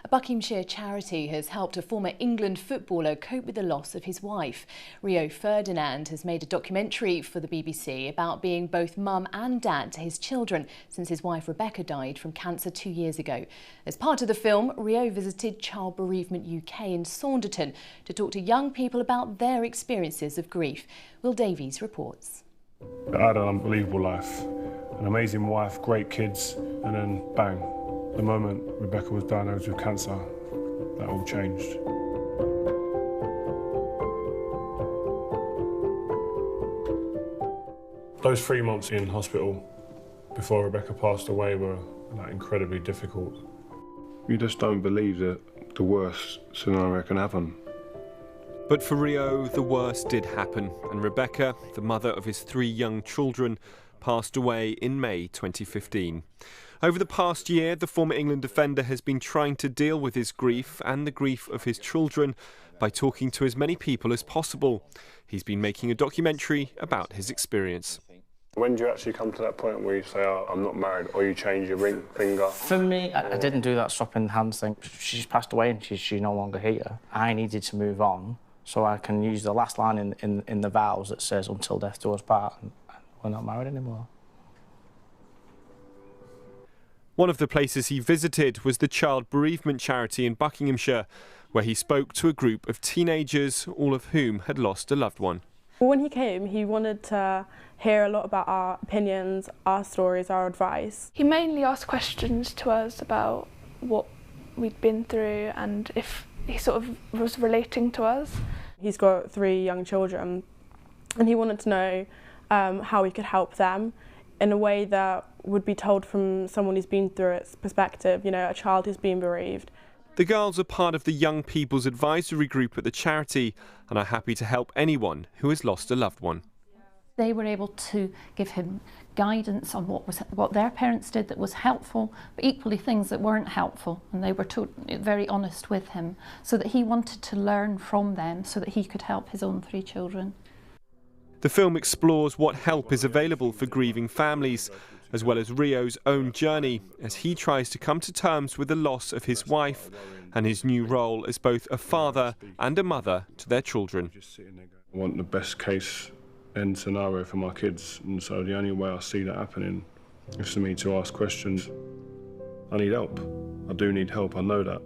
A Buckinghamshire charity has helped a former England footballer cope with the loss of his wife. Rio Ferdinand has made a documentary for the BBC about being both mum and dad to his children since his wife Rebecca died from cancer 2 years ago. As part of the film, Rio visited Child Bereavement UK in Saunderton to talk to young people about their experiences of grief. Will Davies reports. I had an unbelievable life, an amazing wife, great kids, and then bang, the moment Rebecca was diagnosed with cancer, that all changed. Those 3 months in hospital before Rebecca passed away were incredibly difficult. You just don't believe that the worst scenario can happen. But for Rio, the worst did happen, and Rebecca, the mother of his 3 young children, passed away in May 2015. Over the past year, the former England defender has been trying to deal with his grief and the grief of his children by talking to as many people as possible. He's been making a documentary about his experience. When do you actually come to that point where you say, oh, I'm not married, or you change your ring finger? For me, I didn't do that swapping hands thing. She's passed away and she's no longer here. I needed to move on so I can use the last line in the vows that says, until death do us part, and we're not married anymore. One of the places he visited was the Child Bereavement charity in Buckinghamshire, where he spoke to a group of teenagers, all of whom had lost a loved one. When he came, he wanted to hear a lot about our opinions, our stories, our advice. He mainly asked questions to us about what we'd been through and if he sort of was relating to us. He's got 3 young children and he wanted to know how we could help them in a way that would be told from someone who's been through its perspective, you know, a child who's been bereaved. The girls are part of the Young People's Advisory Group at the charity and are happy to help anyone who has lost a loved one. They were able to give him guidance on what their parents did that was helpful, but equally things that weren't helpful, and they were very honest with him, so that he wanted to learn from them so that he could help his own 3 children. The film explores what help is available for grieving families, as well as Rio's own journey as he tries to come to terms with the loss of his wife and his new role as both a father and a mother to their children. I want the best case end scenario for my kids, and so the only way I see that happening is for me to ask questions. I need help. I do need help, I know that.